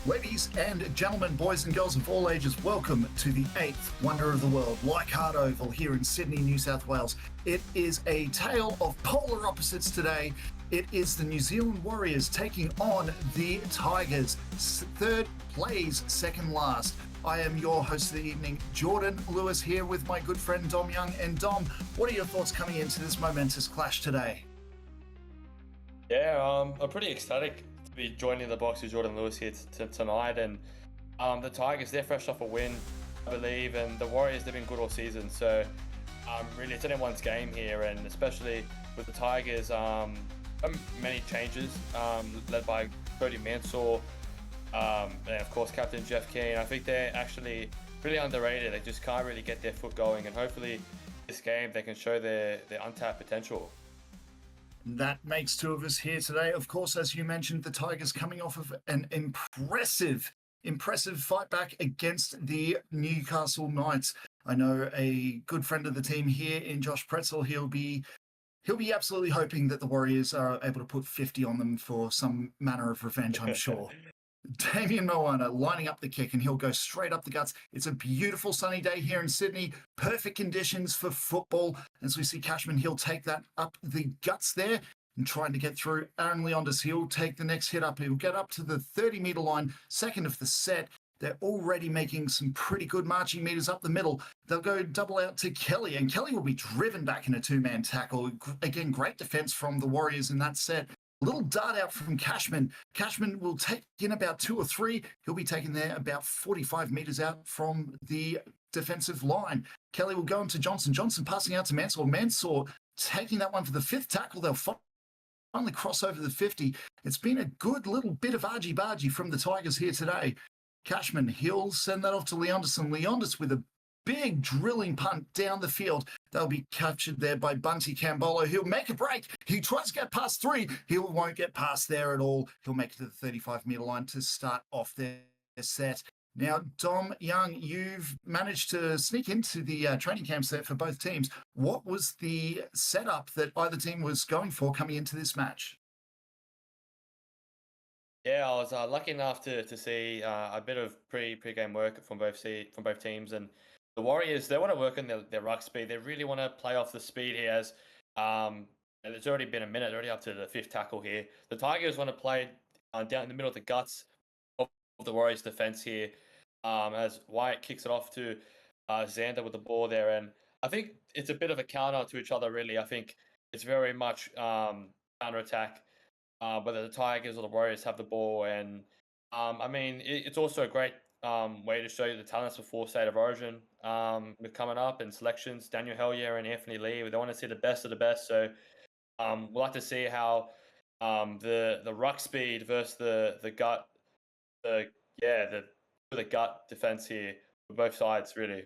Ladies and gentlemen, boys and girls of all ages, welcome to the 8th Wonder of the World, Leichhardt Oval here in Sydney, New South Wales. It is a tale of polar opposites today. It is the New Zealand Warriors taking on the Tigers. Third plays second last. I am your host of the evening, Jordan Lewis, here with my good friend Dom Young. And Dom, what are your thoughts coming into this momentous clash today? Yeah, I'm pretty ecstatic to be joining the box with Jordan Lewis here tonight. And the Tigers, they're fresh off a win, I believe, and the Warriors, they've been good all season. So really, it's anyone's game here, and especially with the Tigers, many changes led by Cody Mansour, and of course Captain Jeff Keane. I think they're actually really underrated. They just can't really get their foot going, and hopefully this game they can show their untapped potential. That makes two of us here today. Of course, as you mentioned, the Tigers coming off of an impressive fight back against the Newcastle Knights. I know a good friend of the team here in Josh Pretzel. He'll be absolutely hoping that the Warriors are able to put 50 on them for some manner of revenge, I'm sure. Damien Moana lining up the kick, and he'll go straight up the guts. It's a beautiful sunny day here in Sydney. Perfect conditions for football. As we see Cashman, he'll take that up the guts there and trying to get through. Aaron Leondis, he'll take the next hit up. He'll get up to the 30-metre line, second of the set. They're already making some pretty good marching meters up the middle. They'll go double out to Kelly, and Kelly will be driven back in a two-man tackle. Again, great defense from the Warriors in that set. Little dart out from Cashman. Cashman will take in about 2 or 3. He'll be taken there about 45 metres out from the defensive line. Kelly will go into Johnson. Johnson passing out to Mansour. Mansour taking that one for the 5th tackle. They'll finally cross over the 50. It's been a good little bit of argy-bargy from the Tigers here today. Cashman, he'll send that off to Leondis, and Leondis with a big drilling punt down the field. They'll be captured there by Bunty Cambolo. He'll make a break. He tries to get past 3. He won't get past there at all. He'll make it to the 35-metre line to start off their set. Now, Dom Young, you've managed to sneak into the training camps there for both teams. What was the setup that either team was going for coming into this match? Yeah, I was lucky enough to see a bit of pre-game work from both teams, and the Warriors, they want to work on their ruck speed. They really want to play off the speed he has. And it's already been a minute, already up to the 5th tackle here. The Tigers want to play down in the middle of the guts of the Warriors' defense here, as Wyatt kicks it off to Xander with the ball there. And I think it's a bit of a counter to each other, really. I think it's very much counter-attack, whether the Tigers or the Warriors have the ball. And I mean, it's also a great way to show you the talents before State of Origin with coming up and selections. Daniel Hellier and Anthony Lee, they want to see the best of the best. So we'll have to see how the ruck speed versus the gut, the gut defense here for both sides, really.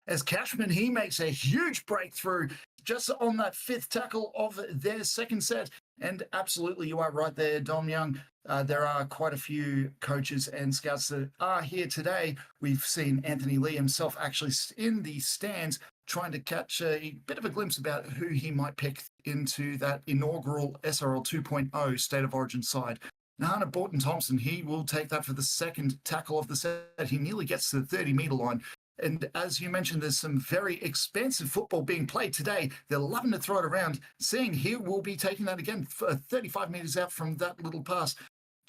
As Cashman, he makes a huge breakthrough just on that 5th tackle of their second set. And absolutely, you are right there, Dom Young. There are quite a few coaches and scouts that are here today. We've seen Anthony Lee himself actually in the stands trying to catch a bit of a glimpse about who he might pick into that inaugural SRL 2.0 State of Origin side. Now, Hannah Borton-Thompson, he will take that for the second tackle of the set. He nearly gets to the 30-metre line. And as you mentioned, there's some very expansive football being played today. They're loving to throw it around. Seeing he will be taking that again for 35 metres out from that little pass.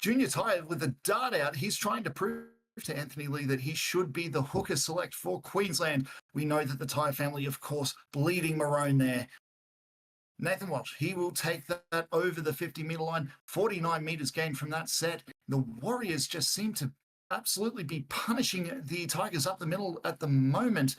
Junior Ty with a dart out. He's trying to prove to Anthony Lee that he should be the hooker select for Queensland. We know that the Ty family, of course, bleeding maroon there. Nathan Walsh, he will take that over the 50-metre line. 49 metres gained from that set. The Warriors just seem to absolutely be punishing the Tigers up the middle at the moment.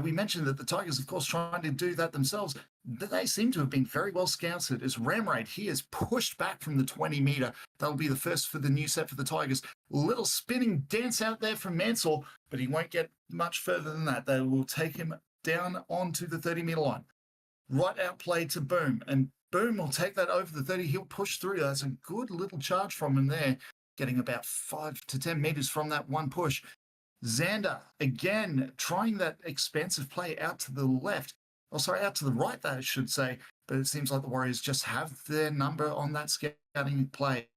We mentioned that the Tigers, of course, trying to do that themselves. They seem to have been very well scouted. As Ramraid, he is pushed back from the 20-metre. That'll be the first for the new set for the Tigers. Little spinning dance out there from Mansour, but he won't get much further than that. They will take him down onto the 30-metre line. Right out play to Boom, and Boom will take that over the 30. He'll push through. That's a good little charge from him there, getting about 5 to 10 metres from that one push. Xander, again, trying that expansive play out to the left. Oh, sorry, out to the right, I should say. But it seems like the Warriors just have their number on that scouting play.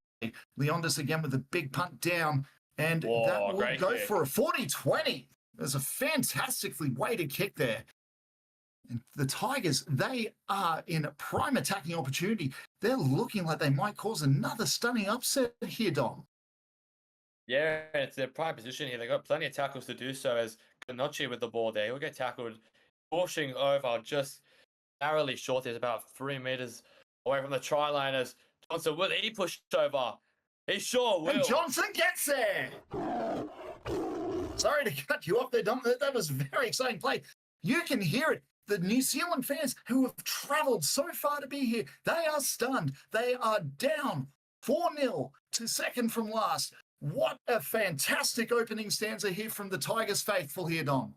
Leondis again with a big punt down, and that will great go kick. for a 40-20. There's a fantastically weighted kick there. And the Tigers, they are in a prime attacking opportunity. They're looking like they might cause another stunning upset here, Dom. Yeah, it's their prime position here. They've got plenty of tackles to do so as Kanochi with the ball there. He'll get tackled, pushing over just narrowly short. There's about 3 meters away from the try line as Johnson, will he push over? He sure will. And Johnson gets there. Sorry to cut you off there, Dom. That was a very exciting play. You can hear it. The New Zealand fans who have travelled so far to be here, they are stunned. They are down 4-0 to second from last. What a fantastic opening stanza here from the Tigers faithful here, Dom.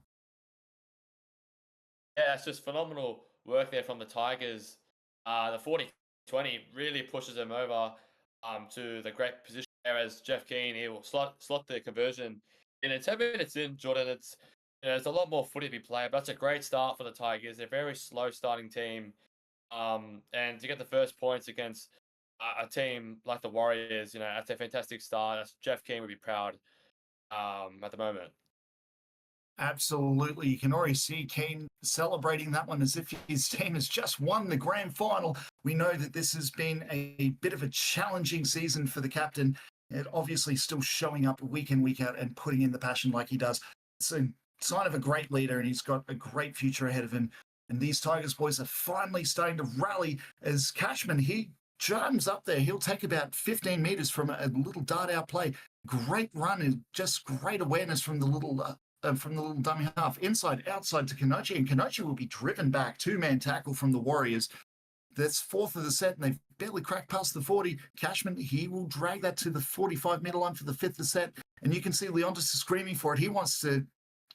Yeah, it's just phenomenal work there from the Tigers. The 40-20 really pushes them over to the great position there as Jeff Keane. He will slot the conversion. And 10 minutes in, Jordan, it's there's a lot more footy to be played, but that's a great start for the Tigers. They're a very slow starting team. And to get the first points against a team like the Warriors, that's a fantastic start. Jeff Keane would be proud at the moment. Absolutely. You can already see Keane celebrating that one as if his team has just won the grand final. We know that this has been a bit of a challenging season for the captain. And obviously still showing up week in, week out and putting in the passion like he does. It's a sign of a great leader, and he's got a great future ahead of him. And these Tigers boys are finally starting to rally as Cashman, he jumps up there. He'll take about 15 meters from a little dart out play. Great run and just great awareness from the little dummy half. Inside, outside to Kanochi, and Kanochi will be driven back. 2-man tackle from the Warriors. That's fourth of the set, and they've barely cracked past the 40. Cashman, he will drag that to the 45-meter line for the fifth of the set. And you can see Leondis is screaming for it. He wants to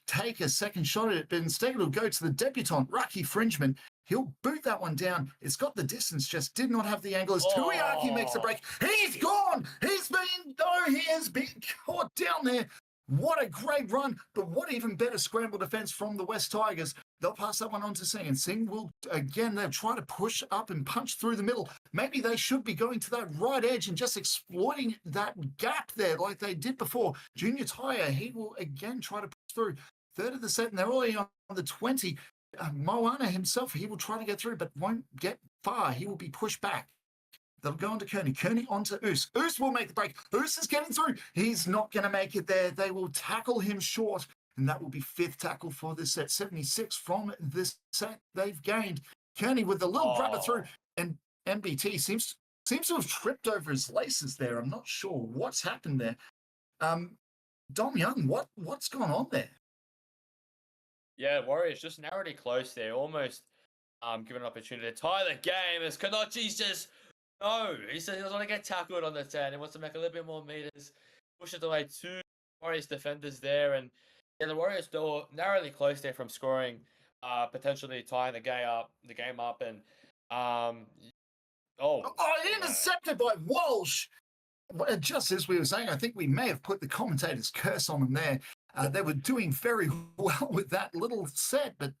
take a second shot at it, but instead it'll go to the debutant, Raki Fringeman. He'll boot that one down. It's got the distance, just did not have the angle as Tuiaki makes the break. He's gone! He has been caught down there. What a great run, but what even better scramble defense from the West Tigers. They'll pass that one on to Singh, and Singh will, again, they'll try to push up and punch through the middle. Maybe they should be going to that right edge and just exploiting that gap there like they did before. Junior Tyre, he will again try to push through. Third of the set, and they're already on the 20. Moana himself, he will try to get through, but won't get far. He will be pushed back. They'll go on to Kearney. Kearney onto Oos. Oos will make the break. Oos is getting through. He's not going to make it there. They will tackle him short, and that will be fifth tackle for this set. 76 from this set they've gained. Kearney with the little grabber through, and MBT seems to have tripped over his laces there. I'm not sure what's happened there. Dom Young, what's gone on there? Yeah, Warriors just narrowly close there. Almost given an opportunity to tie the game as Kanochi's just... No, he says he doesn't want to get tackled on the 10. He wants to make a little bit more meters. Push it away. 2 Warriors defenders there. And yeah, the Warriors still narrowly close there from scoring, potentially tying the game up. And intercepted by Walsh. Just as we were saying, I think we may have put the commentator's curse on them there. They were doing very well with that little set, but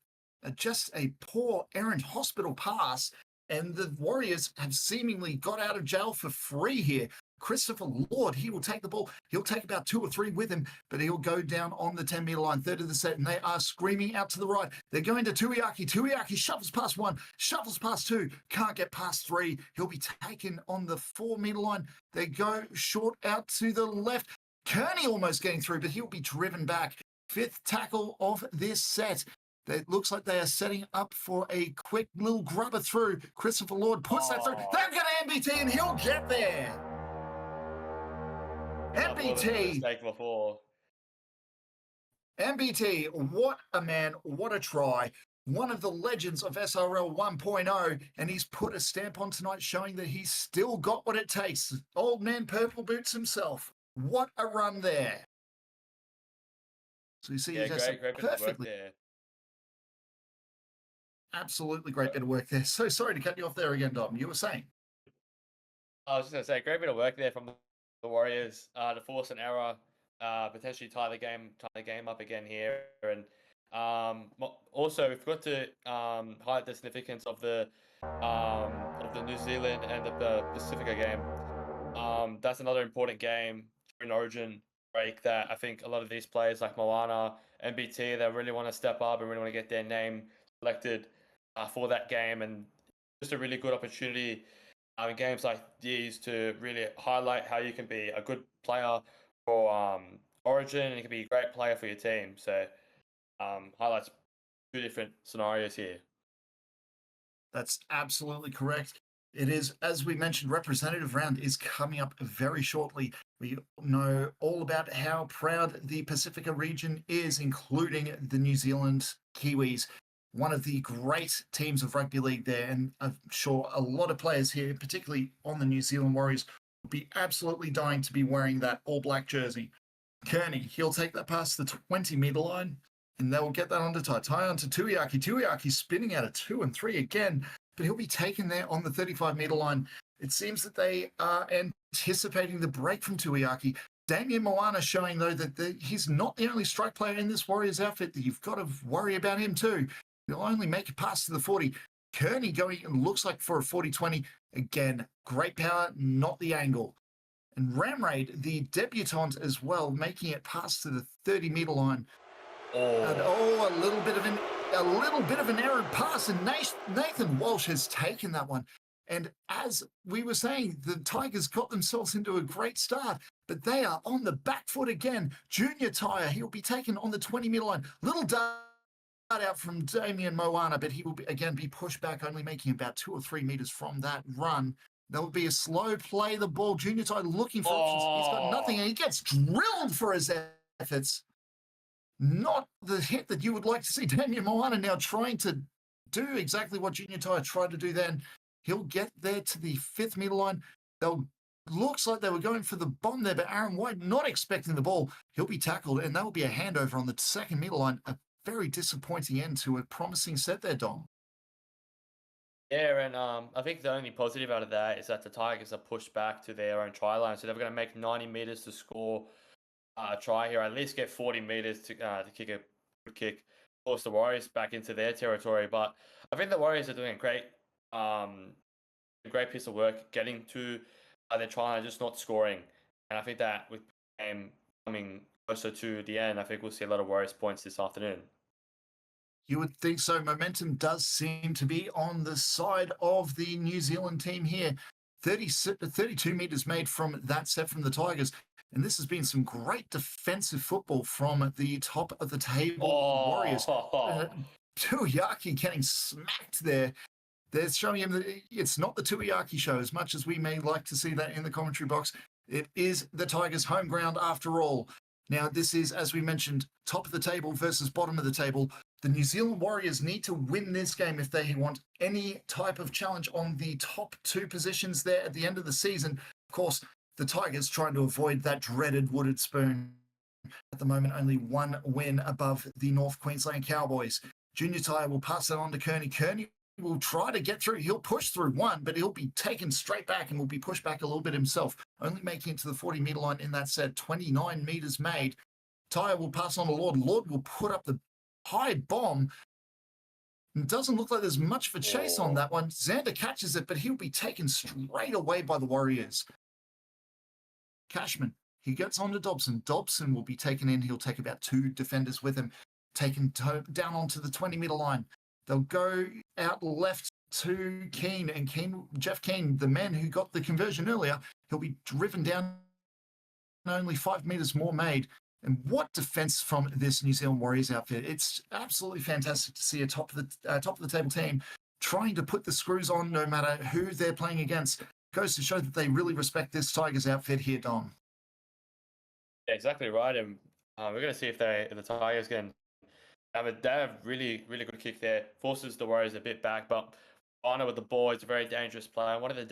just a poor errant hospital pass. And the Warriors have seemingly got out of jail for free here. Christopher Lord, he will take the ball. He'll take about 2 or 3 with him, but he'll go down on the 10-meter line, third of the set, and they are screaming out to the right. They're going to Tuiaki. Tuiaki shuffles past 1, shuffles past 2, can't get past 3. He'll be taken on the 4-meter line. They go short out to the left. Kearney almost getting through, but he'll be driven back. Fifth tackle of this set. It looks like they are setting up for a quick little grubber through. Christopher Lord puts that through. They're going to MBT, and he'll get there. MBT, what a man, what a try. One of the legends of SRL 1.0, and he's put a stamp on tonight showing that he's still got what it takes. Old man Purple Boots himself. What a run there. So you see, great bit of work there. Absolutely great bit of work there. So sorry to cut you off there again, Dom. You were saying? I was just going to say, great bit of work there from the Warriors to force an error, potentially tie the game up again here. And also, we've got to highlight the significance of the New Zealand and the Pacifica game. That's another important game during Origin break that I think a lot of these players like Moana, MBT, they really want to step up and really want to get their name selected for that game, and just a really good opportunity in games like these to really highlight how you can be a good player for Origin and you can be a great player for your team. So highlights two different scenarios here. That's absolutely correct. It is, as we mentioned, representative round is coming up very shortly. We know all about how proud the Pacifica region is, including the New Zealand Kiwis, one of the great teams of rugby league there. And I'm sure a lot of players here, particularly on the New Zealand Warriors, will be absolutely dying to be wearing that all black jersey. Kearney, he'll take that past the 20-meter line, and they will get that onto Tai onto Tuiaki. Tuiaki spinning out of 2 and 3 again, but he'll be taken there on the 35-meter line. It seems that they are anticipating the break from Tuiaki. Damien Moana showing, though, that he's not the only strike player in this Warriors outfit, that you've got to worry about him too. He'll only make it past to the 40. Kearney going, it looks like for a 40-20. Again, great power, not the angle. And Ramraid, the debutant as well, making it past to the 30-meter line. And a little bit of an errant pass, and Nathan Walsh has taken that one. And as we were saying, the Tigers got themselves into a great start, but they are on the back foot again. Junior Tyre, he'll be taken on the 20-meter line. Little dart out from Damien Moana, but he will again be pushed back, only making about 2 or 3 meters from that run. There will be a slow play the ball. Junior Tyre looking for options. He's got nothing, and he gets drilled for his efforts. Not the hit that you would like to see. Damien Moana now trying to do exactly what Junior Tyre tried to do then. He'll get there to the 5th-meter line. Looks like they were going for the bomb there, but Aaron White not expecting the ball. He'll be tackled, and that will be a handover on the 2nd-meter line. A very disappointing end to a promising set there, Dom. Yeah, and I think the only positive out of that is that the Tigers are pushed back to their own try line, so they're going to make 90 meters to score try here, at least get 40 meters to kick a good kick, force the Warriors back into their territory. But I think the Warriors are doing a great piece of work getting to their try line, just not scoring. And I think that with the game coming closer to the end, I think we'll see a lot of Warriors points this afternoon. You would think so. Momentum does seem to be on the side of the New Zealand team here. 32 meters made from that set from the Tigers. And this has been some great defensive football from the top of the table Warriors. Tuiaki getting smacked there. They're showing him that it's not the Tuiaki show, as much as we may like to see that in the commentary box. It is the Tigers' home ground after all. Now, this is, as we mentioned, top of the table versus bottom of the table. The New Zealand Warriors need to win this game if they want any type of challenge on the top 2 positions there at the end of the season. Of course, the Tigers trying to avoid that dreaded wooded spoon. At the moment, only 1 win above the North Queensland Cowboys. Junior Tyre will pass that on to Kearney. Kearney will try to get through. He'll push through 1, but he'll be taken straight back and will be pushed back a little bit himself, only making it to the 40-meter line in that set. 29 meters made. Tyre will pass on to Lord. Lord will put up the high bomb. It doesn't look like there's much of a chase on that one. Xander catches it, but he'll be taken straight away by the Warriors. Cashman, he gets on to Dobson. Dobson will be taken in. He'll take about 2 defenders with him, taken down onto the 20-meter line. They'll go out left to Keane, and Jeff Keane, the man who got the conversion earlier, he'll be driven down, only 5 meters more made. And what defense from this New Zealand Warriors outfit. It's absolutely fantastic to see a top of the table team trying to put the screws on no matter who they're playing against. Goes to show that they really respect this Tigers outfit here, Dom. Yeah, exactly right. And we're going to see if the Tigers can have a really, really good kick there. Forces the Warriors a bit back, but Arno with the ball is a very dangerous player. One of the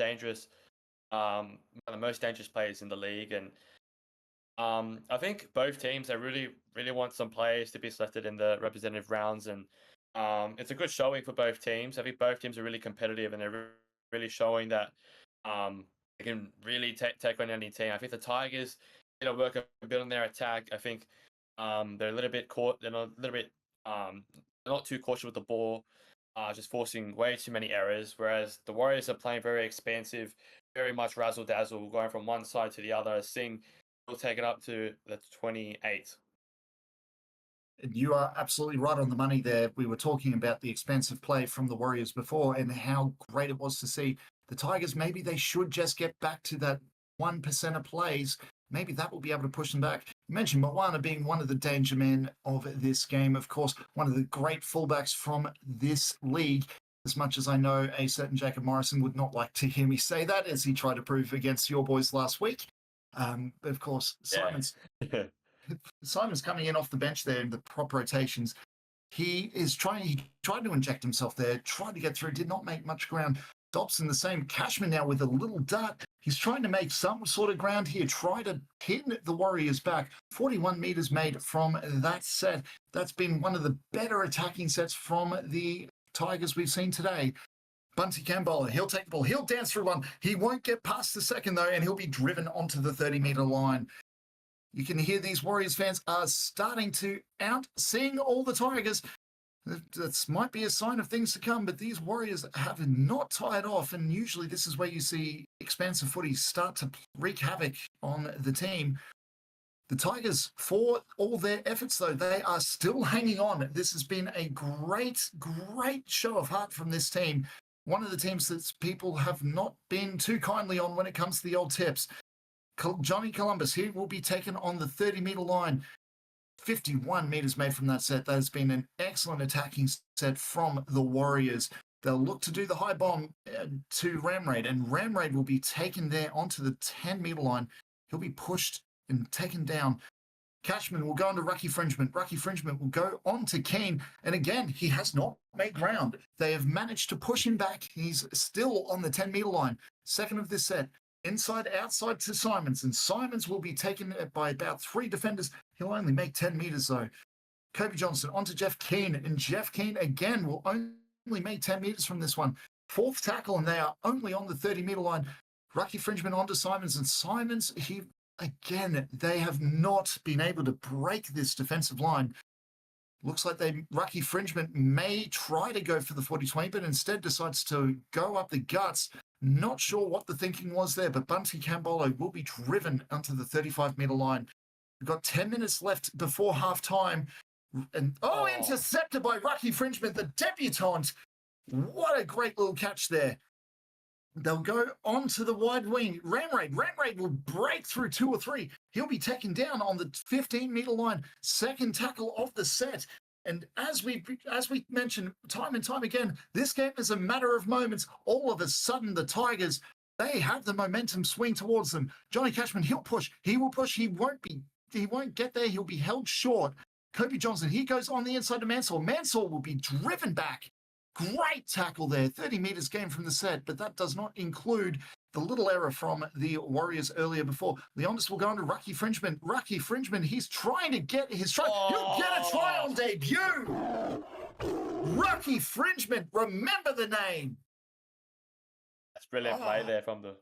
most dangerous players in the league. And I think both teams, they really, really want some players to be selected in the representative rounds. And it's a good showing for both teams. I think both teams are really competitive, and they're really showing that they can really take on any team. I think the Tigers, work a bit on their attack. I think they're a little bit caught. They're not a little bit not too cautious with the ball, just forcing way too many errors. Whereas the Warriors are playing very expansive, very much razzle dazzle, going from one side to the other. Singh will take it up to the 28. You are absolutely right on the money there. We were talking about the expensive play from the Warriors before and how great it was to see the Tigers. Maybe they should just get back to that 1% of plays. Maybe that will be able to push them back. You mentioned Moana being one of the danger men of this game. Of course, one of the great fullbacks from this league. As much as I know a certain Jacob Morrison would not like to hear me say that, as he tried to prove against your boys last week. But of course, Yeah. Simon's coming in off the bench there in the prop rotations. He tried to inject himself there, tried to get through, did not make much ground. Dobson the same. Cashman now with a little dart. He's trying to make some sort of ground here, try to pin the Warriors back. 41 meters made from that set. That's been one of the better attacking sets from the Tigers we've seen today. Bunty Cambola, he'll take the ball, he'll dance through one. He won't get past the second though, and he'll be driven onto the 30-meter line. You can hear these Warriors fans are starting to out-sing all the Tigers. That might be a sign of things to come, but these Warriors have not tied off, and usually this is where you see expansive footy start to wreak havoc on the team. The Tigers, for all their efforts, though, they are still hanging on. This has been a great, great show of heart from this team. One of the teams that people have not been too kindly on when it comes to the old tips. Johnny Columbus, he will be taken on the 30-meter line. 51 meters made from that set. That has been an excellent attacking set from the Warriors. They'll look to do the high bomb to Ramraid, and Ramraid will be taken there onto the 10-meter line. He'll be pushed and taken down. Cashman will go into Rucky Fringement. Rucky Fringement will go on to Keane. And again, he has not made ground. They have managed to push him back. He's still on the 10-meter line. Second of this set. Inside, outside to Simons, and Simons will be taken by about 3 defenders. He'll only make 10 meters, though. Kobe Johnson onto Jeff Keane, and Jeff Keane again will only make 10 meters from this one. Fourth tackle, and they are only on the 30-meter line. Rucky Fringement onto Simons, and Simons, they have not been able to break this defensive line. Looks like Rucky Fringement may try to go for the 40-20, but instead decides to go up the guts. Not sure what the thinking was there, but Bunty Cambolo will be driven onto the 35-meter line. We've got 10 minutes left before half-time. And intercepted by Rucky Fringement, the debutant. What a great little catch there. They'll go onto the wide wing. Ramraid will break through 2 or 3. He'll be taken down on the 15-meter line. Second tackle of the set. And as we mentioned time and time again, this game is a matter of moments. All of a sudden, the Tigers, they have the momentum swing towards them. Johnny Cashman, he'll push. He will push. He won't get there. He'll be held short. Kobe Johnson, he goes on the inside to Mansour. Mansour will be driven back. Great tackle there. 30 meters gain from the set, but that does not include the little error from the Warriors earlier before. Leondis will go into Rucky Fringement. Rucky Fringement, he's trying to get his try. He'll get a try on debut. Rucky Fringement, remember the name. That's brilliant play there from the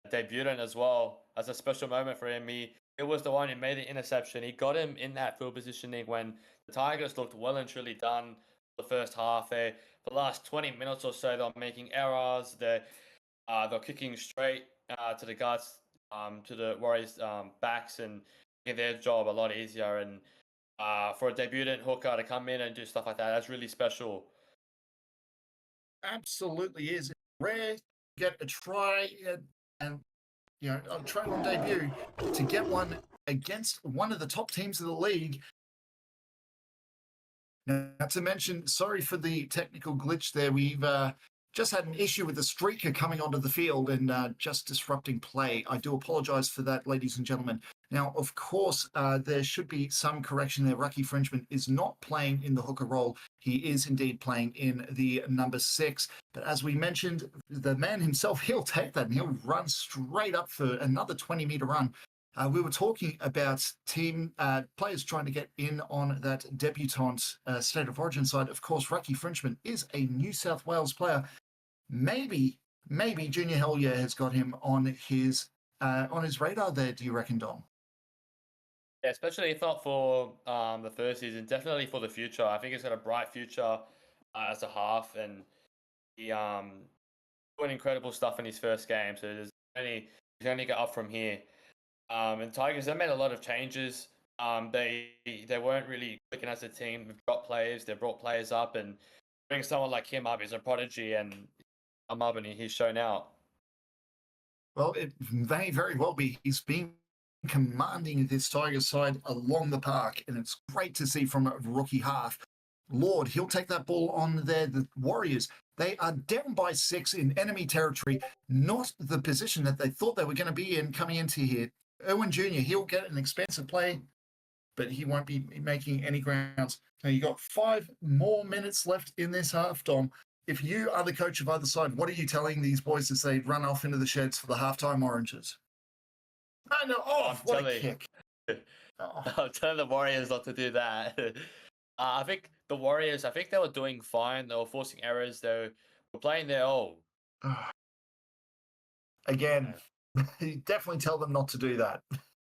debutant as well. That's a special moment for him. It was the one who made the interception. He got him in that field positioning when the Tigers looked well and truly done the first half there. For the last 20 minutes or so, they're making errors. They're kicking straight to the guts, to the Warriors' backs, and making their job a lot easier. And for a debutant hooker to come in and do stuff like that, that's really special. Absolutely is. Rare to get a try and a try on debut to get one against one of the top teams of the league. Now, not to mention, sorry for the technical glitch there. We've just had an issue with the streaker coming onto the field and just disrupting play. I do apologize for that, ladies and gentlemen. Now, of course, there should be some correction there. Rucky Fringement is not playing in the hooker role. He is indeed playing in the number 6. But as we mentioned, the man himself, he'll take that and he'll run straight up for another 20-meter run. We were talking about team players trying to get in on that debutante State of Origin side. Of course, Rucky Fringement is a New South Wales player. Maybe Junior Hellier has got him on his radar there, do you reckon, Dom? Yeah, especially if not for the first season, definitely for the future. I think he's got a bright future as a half, and he doing incredible stuff in his first game. So there's can only get up from here. And Tigers, they made a lot of changes. They weren't really clicking as a team. They've got players, they brought players up, and bring someone like him up is a prodigy, and I'm up and he's shown out. Well, it may very well be. He's been commanding this Tigers side along the park, and it's great to see from a rookie half. Lord, he'll take that ball on there. The Warriors, they are down by 6 in enemy territory, not the position that they thought they were going to be in coming into here. Irwin Jr., he'll get an expensive play, but he won't be making any grounds. Now, you got 5 more minutes left in this half, Dom. If you are the coach of either side, what are you telling these boys as they run off into the sheds for the halftime oranges? Oh, no, what a kick. I'm telling the Warriors not to do that. I think the Warriors, they were doing fine. They were forcing errors. They were playing their all. Again, definitely tell them not to do that.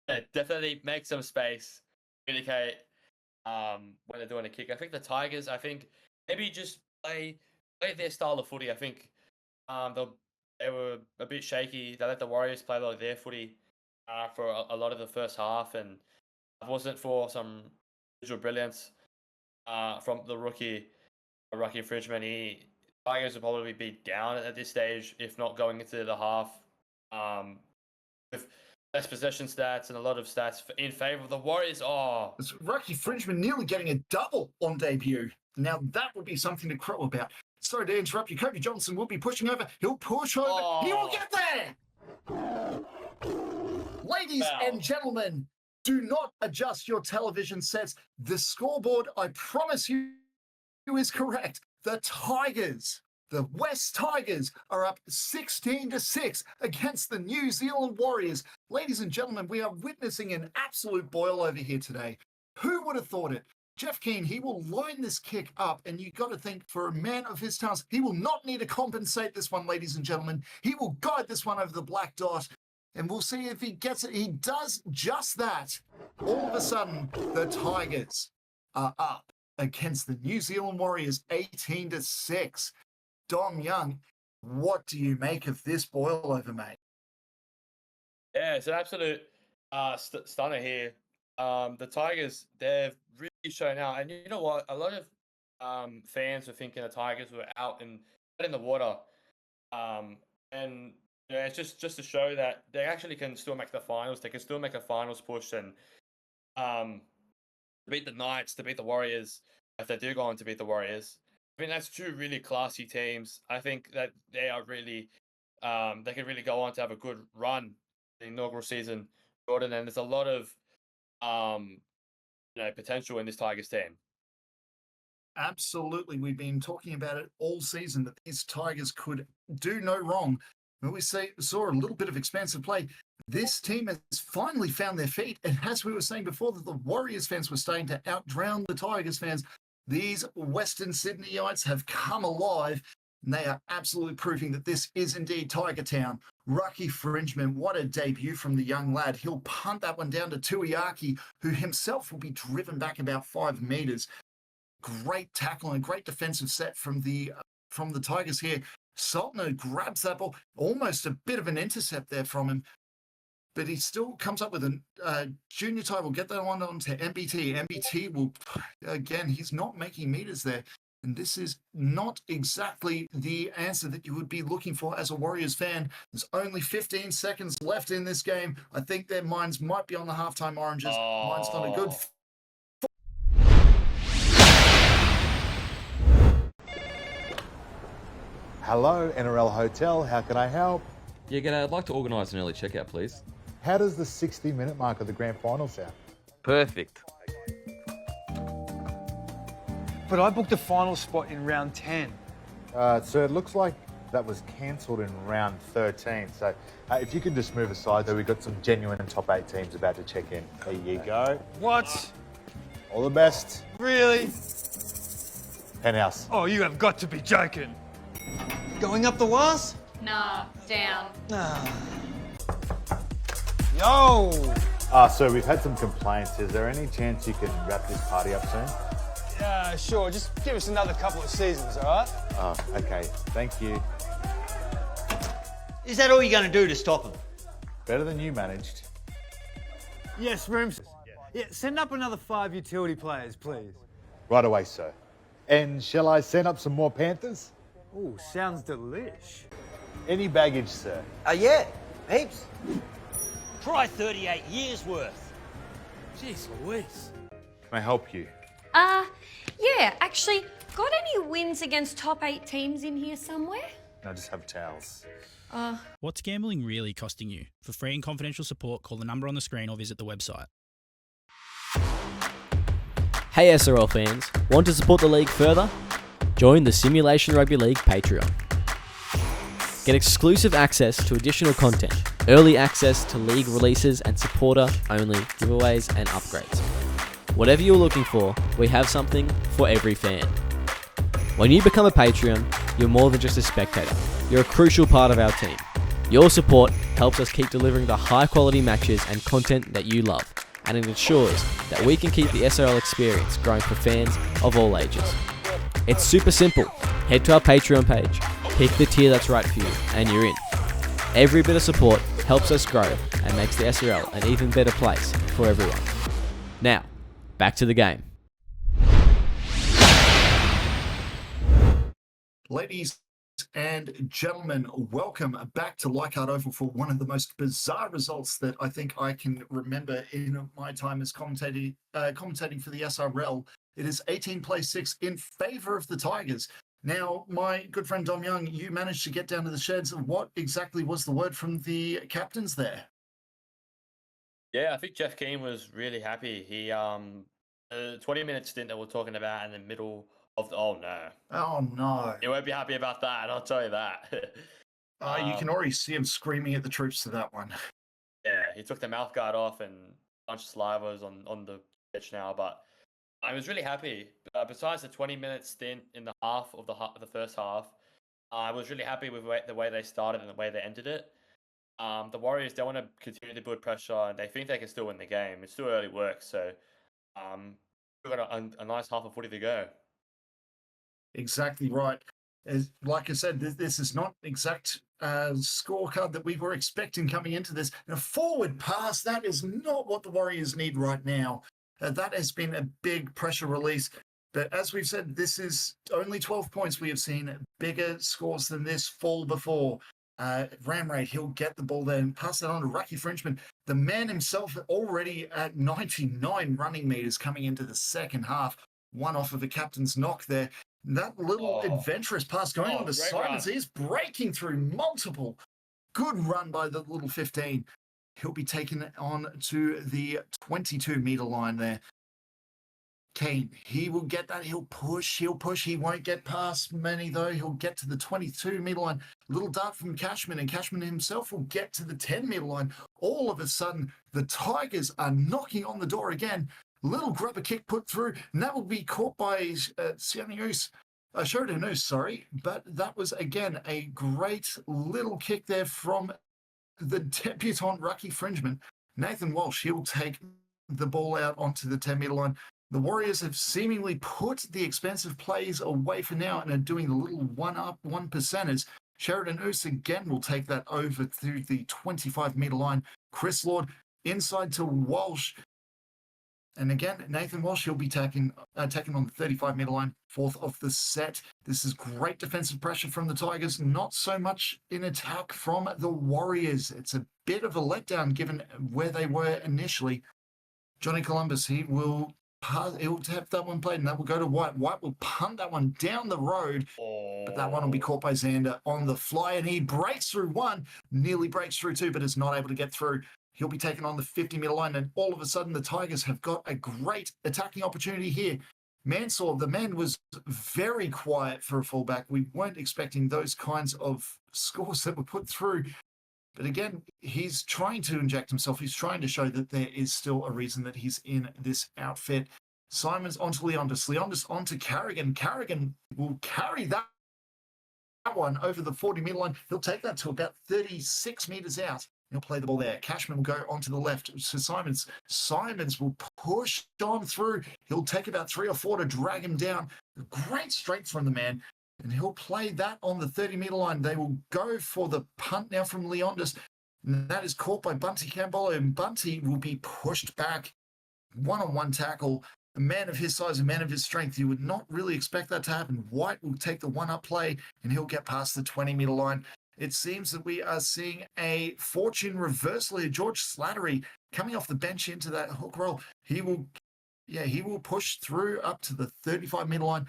Yeah, definitely make some space. Communicate when they're doing a kick. I think the Tigers, maybe just play their style of footy. I think they were a bit shaky. They let the Warriors play a lot of their footy for a lot of the first half, and it wasn't for some individual brilliance from the rookie Fridgeman. Tigers will probably be down at this stage, if not going into the half, with less possession stats and a lot of stats in favour of the Warriors. It's Rocky Fridgeman nearly getting a double on debut. Now that would be something to crow about. Sorry to interrupt you. Kobe Johnson will be pushing over. He'll push over. He will get there. Ladies and gentlemen, do not adjust your television sets. The scoreboard, I promise you, is correct. The Tigers, the West Tigers, are up 16-6 against the New Zealand Warriors. Ladies and gentlemen, we are witnessing an absolute boil over here today. Who would have thought it? Jeff Keane, he will line this kick up, and you've got to think, for a man of his talents, he will not need to compensate this one, ladies and gentlemen. He will guide this one over the black dot, and we'll see if he gets it. He does just that. All of a sudden, the Tigers are up against the New Zealand Warriors, 18-6. Dom Young, what do you make of this boil over, mate? Yeah, it's an absolute stunner here. The Tigers, they've really shown out. And you know what? A lot of fans were thinking the Tigers were out in the water. And it's just to show that they actually can still make the finals. They can still make a finals push and beat the Knights, to beat the Warriors, if they do go on to beat the Warriors. I mean, that's 2 really classy teams. I think that they are really, they can really go on to have a good run in the inaugural season, Jordan. And there's a lot of, potential in this Tigers team. Absolutely. We've been talking about it all season, that these Tigers could do no wrong. When we saw a little bit of expansive play, this team has finally found their feet. And as we were saying before, that the Warriors fans were starting to outdrown the Tigers fans, these Western Sydneyites have come alive, and they are absolutely proving that this is indeed Tiger Town. Rocky Fringeman, what a debut from the young lad. He'll punt that one down to Tuiaki, who himself will be driven back about 5 meters. Great tackle and great defensive set from the Tigers here. Saltner grabs that ball, almost a bit of an intercept there from him, but he still comes up with a junior tie. Will get that one on to MBT. MBT will, again, he's not making meters there. And this is not exactly the answer that you would be looking for as a Warriors fan. There's only 15 seconds left in this game. I think their minds might be on the halftime oranges. Mine's not a good. Hello, NRL Hotel. How can I help? Yeah, g'day. I'd like to organise an early checkout, please. How does the 60-minute mark of the grand final sound? Perfect. But I booked a final spot in round 10. So it looks like that was cancelled in round 13. So if you could just move aside, though, we've got some genuine top 8 teams about to check in. There you go. What? All the best. Really? Penthouse. Oh, you have got to be joking. Going up the was? Nah, down. Yo! So we've had some complaints. Is there any chance you can wrap this party up soon? Yeah, sure. Just give us another couple of seasons, all right? Oh, okay. Thank you. Is that all you're going to do to stop them? Better than you managed. Yes, Rooms. Yeah, send up another 5 utility players, please. Right away, sir. And shall I send up some more Panthers? Ooh, sounds delish. Any baggage, sir? Yeah, heaps. Try 38 years worth. Jeez Louise. Can I help you? Yeah, actually, got any wins against top 8 teams in here somewhere? I just have towels. What's gambling really costing you? For free and confidential support, call the number on the screen or visit the website. Hey SRL fans, want to support the league further? Join the Simulation Rugby League Patreon. Get exclusive access to additional content, early access to league releases and supporter-only giveaways and upgrades. Whatever you're looking for, we have something for every fan. When you become a Patreon, you're more than just a spectator. You're a crucial part of our team. Your support helps us keep delivering the high-quality matches and content that you love, and it ensures that we can keep the SRL experience growing for fans of all ages. It's super simple. Head to our Patreon page, pick the tier that's right for you, and you're in. Every bit of support helps us grow and makes the SRL an even better place for everyone. Now, back to the game. Ladies and gentlemen, welcome back to Leichhardt Oval for one of the most bizarre results that I think I can remember in my time as commentating for the SRL. It is 18-6 in favour of the Tigers. Now, my good friend Dom Young, you managed to get down to the sheds. What exactly was the word from the captains there? Yeah, I think Jeff Keane was really happy. He 20-minute stint that we're talking about in the middle of the, oh no, he won't be happy about that. I'll tell you that. You can already see him screaming at the troops to that one. Yeah, he took the mouth guard off and a bunch of saliva was on the pitch now, but I was really happy. Besides the 20-minute stint in the the first half, I was really happy with the way they started and the way they ended it. The Warriors, they want to continue to build pressure and they think they can still win the game. It's still early work, so we've got a nice half of footy to go. Exactly right. Like I said, this is not exact scorecard that we were expecting coming into this. A forward pass, that is not what the Warriors need right now. That has been a big pressure release. But as we've said, this is only 12 points. We have seen bigger scores than this fall before. Ramray, he'll get the ball there and pass it on to Rucky Frenchman. The man himself already at 99 running meters coming into the second half. One off of a captain's knock there. That little adventurous pass going on to Simons. He's breaking through multiple. Good run by the little 15. He'll be taken on to the 22-meter line there. Kane, he will get that. He'll push. He won't get past many, though. He'll get to the 22-meter line. Little dart from Cashman, and Cashman himself will get to the 10-meter line. All of a sudden, the Tigers are knocking on the door again. Little grubber kick put through, and that will be caught by Sheridan Oose, sorry. But that was, again, a great little kick there from the debutant Rucky Fringeman. Nathan Walsh, he'll take the ball out onto the 10-meter line. The Warriors have seemingly put the expensive plays away for now and are doing the little one-up, 1%ers. Sheridan Oose again will take that over through the 25-meter line. Chris Lord inside to Walsh. And again, Nathan Walsh, he'll be taken on the 35-meter line, fourth of the set. This is great defensive pressure from the Tigers, not so much in attack from the Warriors. It's a bit of a letdown given where they were initially. Johnny Columbus, he'll have that one played, and that will go to White. White will punt that one down the road, but that one will be caught by Xander on the fly, and he breaks through one, nearly breaks through two, but is not able to get through. He'll be taken on the 50-meter line, and all of a sudden the Tigers have got a great attacking opportunity here. Mansour, the man was very quiet for a fullback. We weren't expecting those kinds of scores that were put through. But again, he's trying to inject himself. He's trying to show that there is still a reason that he's in this outfit. Simons onto Leondis. Leondis onto Carrigan. Carrigan will carry that one over the 40-meter line. He'll take that to about 36 meters out. He'll play the ball there. Cashman will go onto the left to Simons. Simons will push on through. He'll take about 3 or 4 to drag him down. Great strength from the man. and he'll play that on the 30-meter line. They will go for the punt now from Leondis, and that is caught by Bunty Campbell, and Bunty will be pushed back. One-on-one tackle. A man of his size, a man of his strength, you would not really expect that to happen. White will take the one-up play, and he'll get past the 20-meter line. It seems that we are seeing a fortune reversal here. George Slattery coming off the bench into that hook roll. He will push through up to the 35-meter line.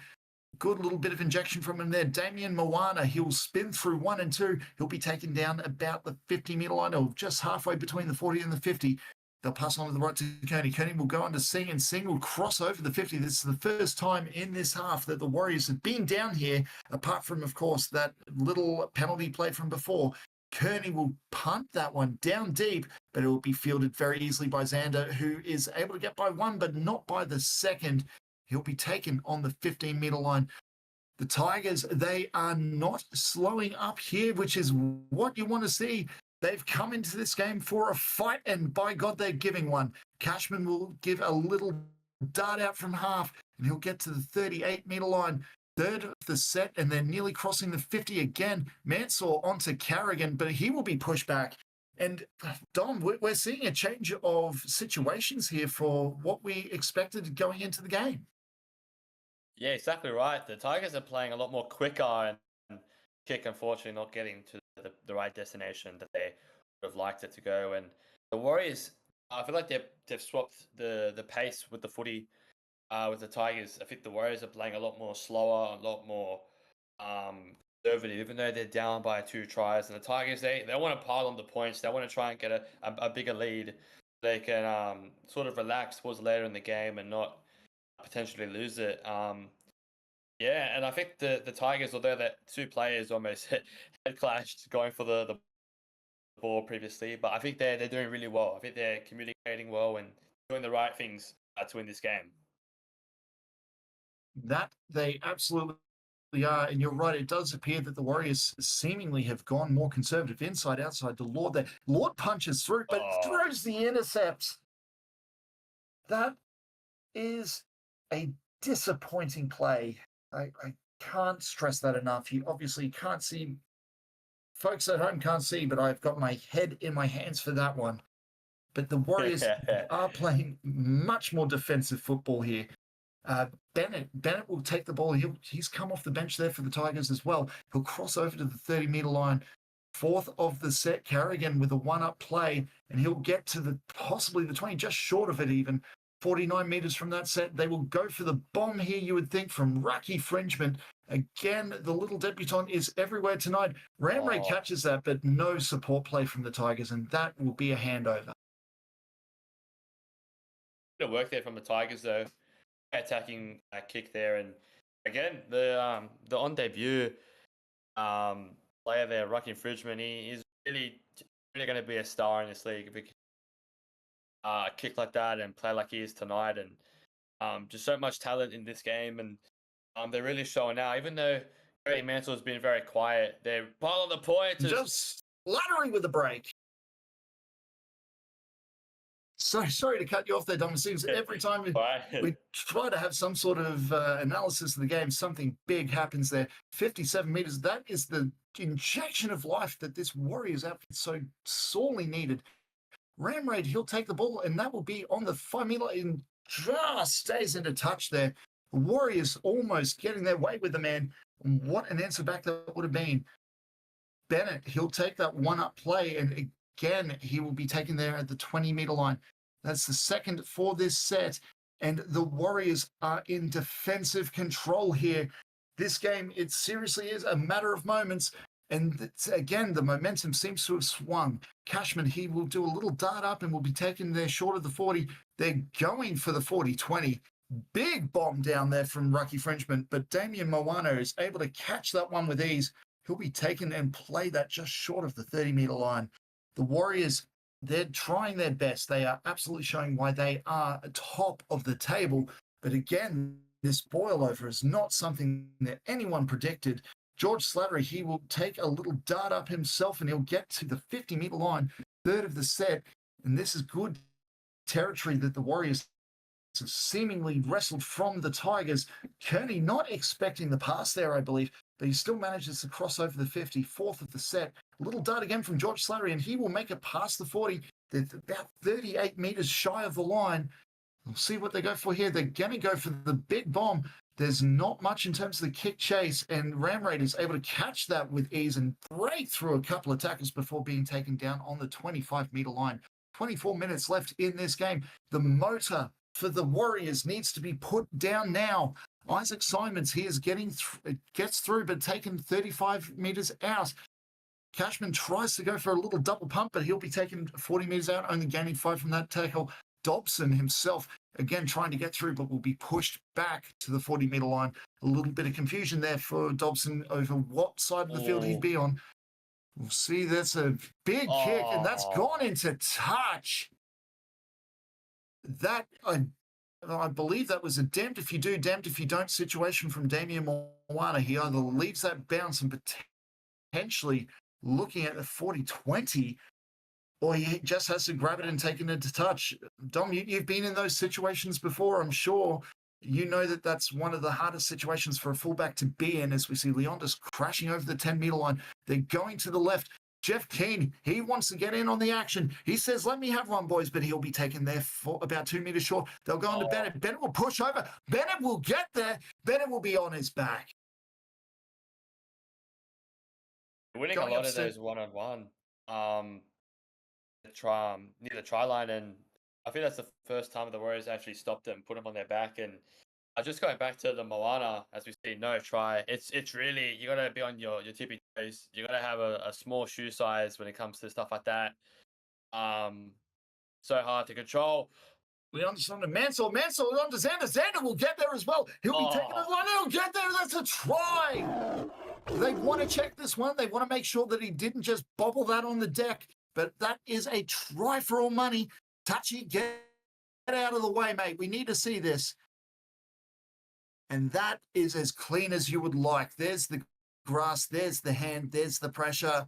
Good little bit of injection from him there. Damien Moana, he will spin through 1 and 2. He'll be taken down about the 50-meter line, or just halfway between the 40 and the 50. They'll pass on to the right to Kearney. Kearney will go on to Singh, and Singh will cross over the 50. This is the first time in this half that the Warriors have been down here, apart from, of course, that little penalty play from before. Kearney will punt that one down deep, but it will be fielded very easily by Xander, who is able to get by 1, but not by the 2nd. He'll be taken on the 15-meter line. The Tigers, they are not slowing up here, which is what you want to see. They've come into this game for a fight, and by God, they're giving one. Cashman will give a little dart out from half, and he'll get to the 38-meter line. Third of the set, and they're nearly crossing the 50 again. Mansour onto Carrigan, but he will be pushed back. And Dom, we're seeing a change of situations here for what we expected going into the game. Yeah, exactly right. The Tigers are playing a lot more quicker, and kick, unfortunately, not getting to the right destination that they would have liked it to go. And the Warriors, I feel like they've swapped the pace with the footy with the Tigers. I think the Warriors are playing a lot more slower, a lot more conservative, even though they're down by 2 tries. And the Tigers, they want to pile on the points. They want to try and get a bigger lead. They can sort of relax towards later in the game and not potentially lose it. Yeah, and I think the Tigers, although that 2 players almost head clashed going for the ball previously, but I think they're doing really well. I think they're communicating well and doing the right things to win this game. That they absolutely are, and you're right. It does appear that the Warriors seemingly have gone more conservative inside, outside. The Lord there. Lord punches through, but throws the intercepts. That is a disappointing play. I can't stress that enough. You obviously can't see, folks at home can't see, but I've got my head in my hands for that one. But the Warriors are playing much more defensive football here. Bennett will take the ball. He's come off the bench there for the Tigers as well. He'll cross over to the 30-meter line. 4th of the set, Carrigan with a 1-up play, and he'll get to possibly the 20, just short of it even. 49 meters from that set. They will go for the bomb here, you would think, from Rucky Fringement. Again, the little debutant is everywhere tonight. Ramray catches that, but no support play from the Tigers, and that will be a handover. Bit of work there from the Tigers, though. Attacking kick there, and again, the on debut player there, Rucky Fringement, he is really going to be a star in this league. Kick like that and play like he is tonight, and just so much talent in this game, and they're really showing now. Even though Gary Mantle has been very quiet, they're piling the points. Just Slattery with a break. So sorry to cut you off there, Dom. It seems every time we try to have some sort of analysis of the game, something big happens there. 57 meters. That is the injection of life that this Warriors outfit so sorely needed. Ramraid, he'll take the ball, and that will be on the 5-meter line, and just stays into touch there. The Warriors almost getting their way with the man. And what an answer back that would have been. Bennett, he'll take that 1-up play, and again, he will be taken there at the 20-meter line. That's the 2nd for this set, and the Warriors are in defensive control here. This game, it seriously is a matter of moments. And again, the momentum seems to have swung. Cashman, he will do a little dart up and will be taken there short of the 40. They're going for the 40-20. Big bomb down there from Rucky Fringement, but Damien Moana is able to catch that one with ease. He'll be taken and play that just short of the 30-meter line. The Warriors, they're trying their best. They are absolutely showing why they are top of the table. But again, this boil-over is not something that anyone predicted. George Slattery, he will take a little dart up himself, and he'll get to the 50-meter line, 3rd of the set. And this is good territory that the Warriors have seemingly wrestled from the Tigers. Kearney not expecting the pass there, I believe. but he still manages to cross over the 50, fourth of the set. A little dart again from George Slattery, and he will make it past the 40. They're about 38 meters shy of the line. We'll see what they go for here. They're going to go for the big bomb. There's not much in terms of the kick chase, and Ram Raiders able to catch that with ease and break through a couple of tackles before being taken down on the 25-meter line. 24 minutes left in this game. The motor for the Warriors needs to be put down now. Isaac Simons, he is gets through, but taken 35 meters out. Cashman tries to go for a little double pump, but he'll be taken 40 meters out, only gaining 5 from that tackle. Dobson himself, again, trying to get through, but will be pushed back to the 40-meter line. A little bit of confusion there for Dobson over what side of the field he'd be on. We'll see, that's a big kick, and that's gone into touch. That, I believe that was a damned if you do, damned if you don't situation from Damian Moana. He either leaves that bounce and potentially looking at the 40-20, or he just has to grab it and take it into touch. Dom, you've been in those situations before, I'm sure. You know that that's one of the hardest situations for a fullback to be in, as we see Leondis crashing over the 10-meter line. They're going to the left. Jeff Keane, he wants to get in on the action. He says, let me have one, boys, but he'll be taken there for about 2 meters short. They'll go on to Bennett. Bennett will push over. Bennett will get there. Bennett will be on his back. Winning a lot of those one-on-one near the try line, and I think that's the first time the Warriors actually stopped them, put them on their back. And just going back to the Moana, as we see, no try. It's really, you got to be on your tippy toes. You got to have a small shoe size when it comes to stuff like that. So hard to control. We understand the Mansell on to Xander. Xander will get there as well. He'll be taking the line. He'll get there. That's a try. They want to check this one. They want to make sure that he didn't just bobble that on the deck. But that is a try for all money. Touchy, get out of the way, mate. We need to see this. And that is as clean as you would like. There's the grass. There's the hand. There's the pressure.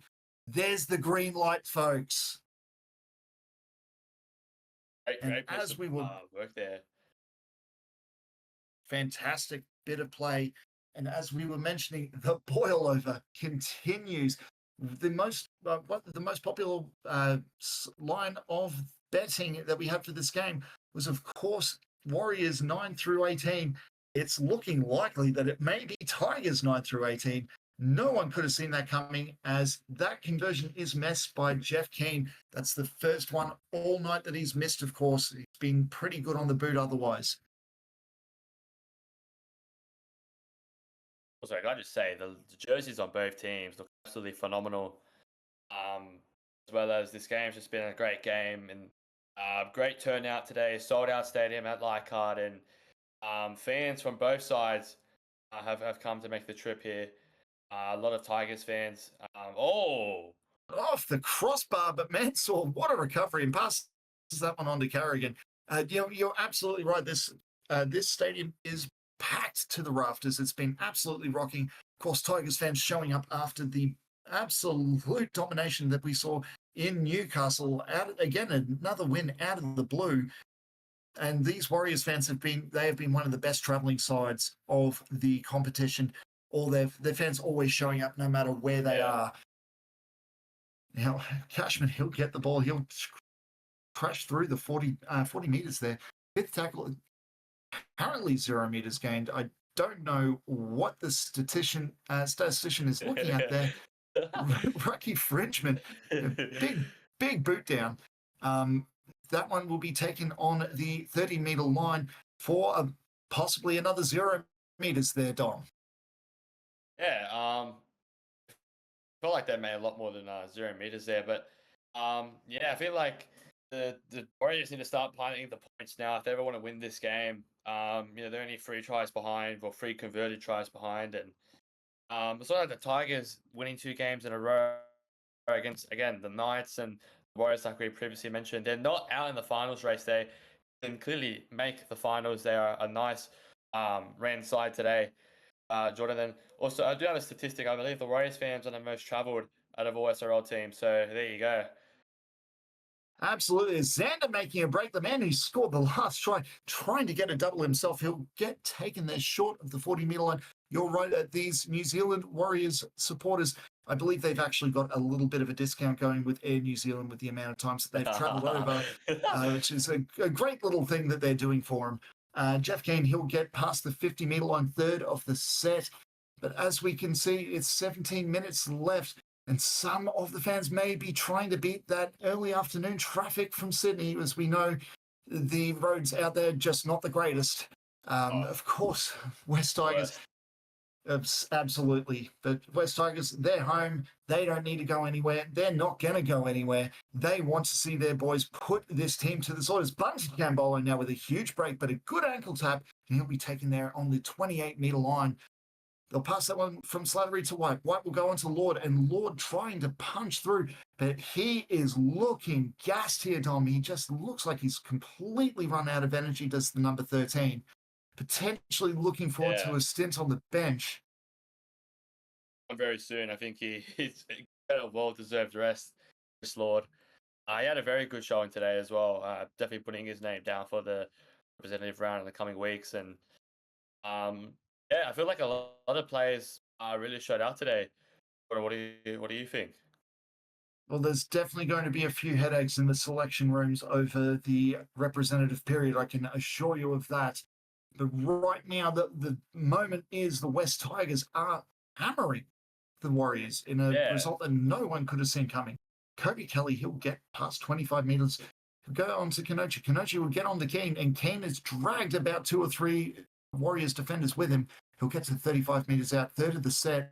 There's the green light, folks. Great as we will work there. Fantastic bit of play. And as we were mentioning, the boil over continues. The most popular line of betting that we have for this game was, of course, Warriors 9 through 18. It's looking likely that it may be Tigers 9 through 18. No one could have seen that coming, as that conversion is missed by Jeff Keane. That's the first one all night that he's missed, of course. He's been pretty good on the boot otherwise. Also, I gotta just say, the jerseys on both teams look absolutely phenomenal. As well as this game's just been a great game, and great turnout today. Sold out stadium at Leichhardt, and fans from both sides have come to make the trip here. A lot of Tigers fans. Off the crossbar, but Mansell, what a recovery, and passes that one on to Carrigan. You're absolutely right. This stadium is packed to the rafters. It's been absolutely rocking. Of course, Tigers fans showing up after the absolute domination that we saw in Newcastle. Again, another win out of the blue. And these Warriors fans have been one of the best traveling sides of the competition. All their fans always showing up no matter where they are. Now, Cashman, he'll get the ball. He'll crash through the 40 meters there. Fifth tackle, apparently 0 meters gained. I don't know what the statistician is looking at there. Rocky Frenchman, big boot down. That one will be taken on the 30-meter line for possibly another 0 meters there, Dom. Yeah, I feel like they made a lot more than 0 meters there, but yeah, I feel like the Warriors need to start planting the points now if they ever want to win this game. They're only 3 tries behind, or 3 converted tries behind, and it's not like the Tigers winning 2 games in a row against, again, the Knights and the Warriors, like we previously mentioned. They're not out in the finals race. They can clearly make the finals. They are a nice ran side today. Jordan, then also I do have a statistic. I believe the Warriors fans are the most travelled out of all SRL teams. So there you go. Absolutely. Xander making a break. The man who scored the last try, trying to get a double himself. He'll get taken there short of the 40-meter line. You're right. These New Zealand Warriors supporters, I believe they've actually got a little bit of a discount going with Air New Zealand with the amount of times that they've travelled over, which is a great little thing that they're doing for him. Jeff Kane, he'll get past the 50-metre line, third of the set. But as we can see, it's 17 minutes left, and some of the fans may be trying to beat that early afternoon traffic from Sydney. As we know, the roads out there just not the greatest. Of course, West Tigers, absolutely. But West Tigers, they're home. They don't need to go anywhere. They're not going to go anywhere. They want to see their boys put this team to the sword. Bunty Cambolo now with a huge break, but a good ankle tap, and he'll be taken there on the 28-metre line. They'll pass that one from Slattery to White. White will go on to Lord, and Lord trying to punch through, but he is looking gassed here, Dom. He just looks like he's completely run out of energy, does the number 13. Potentially looking forward to a stint on the bench. Very soon. I think he's got a well-deserved rest, this Lord. He had a very good showing today as well. Definitely putting his name down for the representative round in the coming weeks. And yeah, I feel like a lot of players really showed out today. What do you think? Well, there's definitely going to be a few headaches in the selection rooms over the representative period. I can assure you of that. But right now, the moment is the West Tigers are hammering the Warriors in a result that no one could have seen coming. Kobe Kelly, he'll get past 25 metres. He'll go on to Kanochi. Kanochi will get on to Keane, and Keane is dragged about 2 or 3 Warriors defenders with him. He'll get to 35 metres out, third of the set.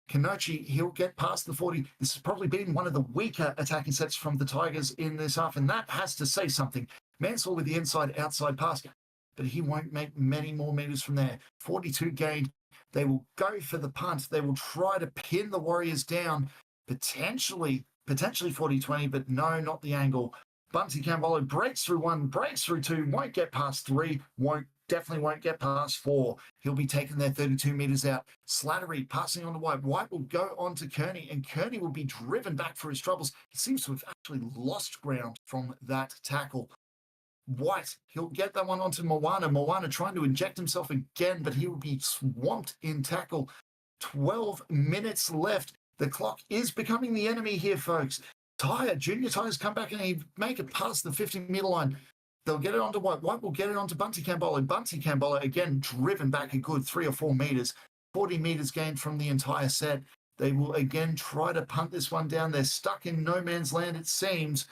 Kanochi, he'll get past the 40. This has probably been one of the weaker attacking sets from the Tigers in this half, and that has to say something. Mansell with the inside-outside pass, but he won't make many more metres from there. 42 gained. They will go for the punt. They will try to pin the Warriors down, potentially 40-20, but no, not the angle. Bunty Cambolo breaks through 1, breaks through 2, won't get past 3, definitely won't get past 4. He'll be taken there 32 metres out. Slattery passing on to White. White will go on to Kearney, and Kearney will be driven back for his troubles. He seems to have actually lost ground from that tackle. White, he'll get that one onto Moana. Moana trying to inject himself again, but he will be swamped in tackle. 12 minutes left. The clock is becoming the enemy here, folks. Junior Tyres come back and he make it past the 50-metre line. They'll get it onto White. White will get it onto Bunty Cambolo. Bunty Cambolo, again, driven back a good 3 or 4 metres. 40 metres gained from the entire set. They will again try to punt this one down. They're stuck in no man's land, it seems.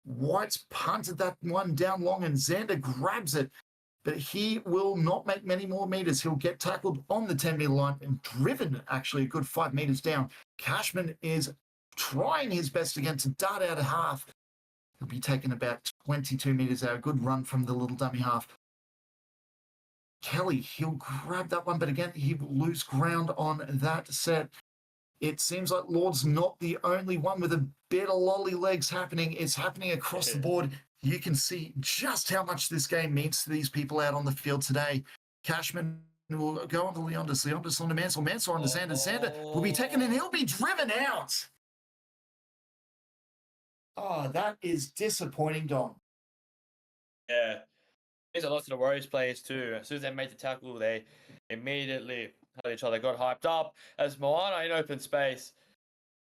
White's punted that one down long, and Xander grabs it, but he will not make many more metres. He'll get tackled on the 10-metre line and driven actually a good 5 metres down. Cashman is trying his best again to dart out a half. He'll be taken about 22 metres out. A good run from the little dummy half. Kelly, he'll grab that one, but again, he will lose ground on that set. It seems like Lord's not the only one with a bit of lolly legs happening. It's happening across the board. You can see just how much this game means to these people out on the field today. Cashman will go on to Leondis. Leondis on to Mansell. Mansell on to Xander. Xander will be taken and he'll be driven out. Oh, that is disappointing, Dom. Yeah. There's a lot of the Warriors players too. As soon as they made the tackle, they immediately had each other, got hyped up. As Moana in open space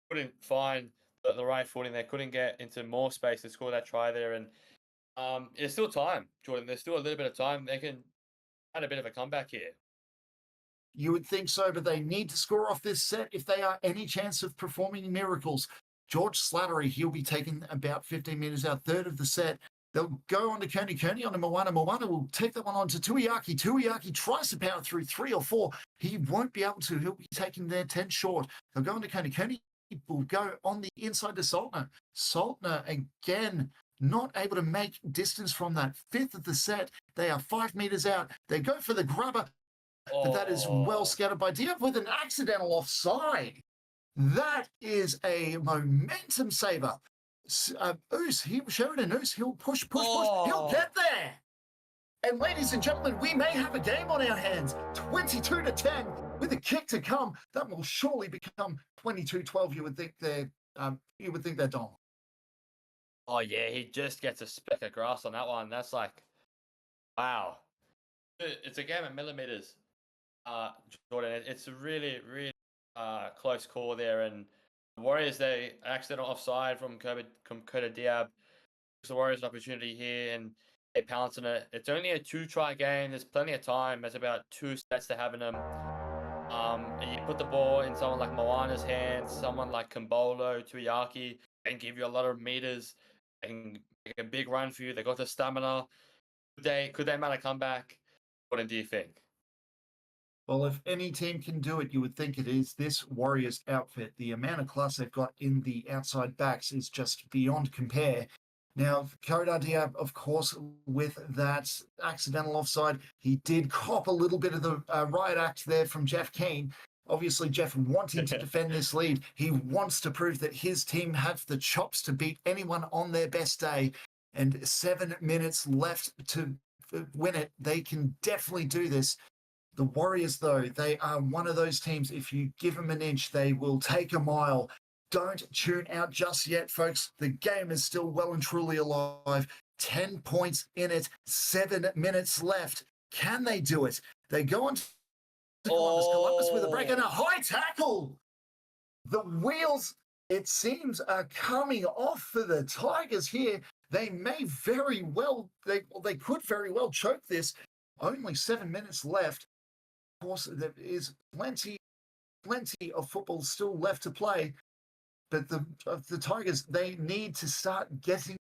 couldn't find the right footing there, couldn't get into more space to score that try there. And there's still time, Jordan. There's still a little bit of time. They can add a bit of a comeback here. You would think so, but they need to score off this set if they are any chance of performing miracles. George Slattery, he'll be taken about 15 metres out, third of the set. They'll go on to Kearney. Kearney on to Moana. Moana will take that one on to Tuiaki. Tuiaki tries to power through 3 or 4. He won't be able to. He'll be taking their 10 short. They'll go on to Kearney. Kearney will go on the inside to Saltner. Saltner, again, not able to make distance from that. 5th of the set. They are 5 metres out. They go for the grubber, but that is well scattered by Diop with an accidental offside. That is a momentum saver. Sheridan Oos, he'll push. He'll get there. And ladies and gentlemen, we may have a game on our hands. 22-10 with a kick to come. That will surely become 22-12. You would think they're done. Oh yeah, he just gets a speck of grass on that one. That's like, wow. It's a game of millimeters. Jordan. It's a really, really close call there, and the Warriors, they accidental offside from Kota Diab. Gives the Warriors an opportunity here, and they pounce on it. It's only a 2-try game. There's plenty of time. There's about 2 sets to have in them. And you put the ball in someone like Moana's hands, someone like Kumbolo, Tuiaki, and give you a lot of meters. They can make a big run for you. They got the stamina. Could they mount a comeback? What do you think? Well, if any team can do it, you would think it is this Warriors outfit. The amount of class they've got in the outside backs is just beyond compare. Now, Kota Diab, of course, with that accidental offside, he did cop a little bit of the riot act there from Jeff Keane. Obviously, Jeff wanting to defend this lead. He wants to prove that his team have the chops to beat anyone on their best day. And 7 minutes left to win it. They can definitely do this. The Warriors, though, they are one of those teams, if you give them an inch, they will take a mile. Don't tune out just yet, folks. The game is still well and truly alive. 10 points in it, 7 minutes left. Can they do it? They go on to Columbus. Columbus with a break and a high tackle. The wheels, it seems, are coming off for the Tigers here. They may very well, they could very well choke this. Only 7 minutes left. Of course, there is plenty of football still left to play. But the Tigers, they need to start getting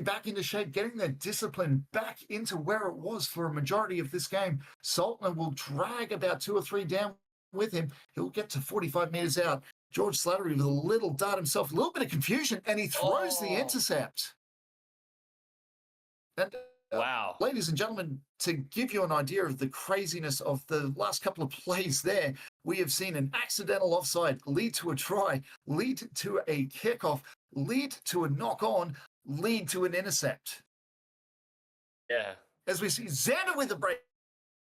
back into shape, getting their discipline back into where it was for a majority of this game. Saltner will drag about 2 or 3 down with him. He'll get to 45 meters out. George Slattery with a little dart himself, a little bit of confusion, and he throws the intercept. And, wow. Ladies and gentlemen, to give you an idea of the craziness of the last couple of plays there, we have seen an accidental offside lead to a try, lead to a kickoff, lead to a knock-on, lead to an intercept. Yeah. As we see Xander with the break,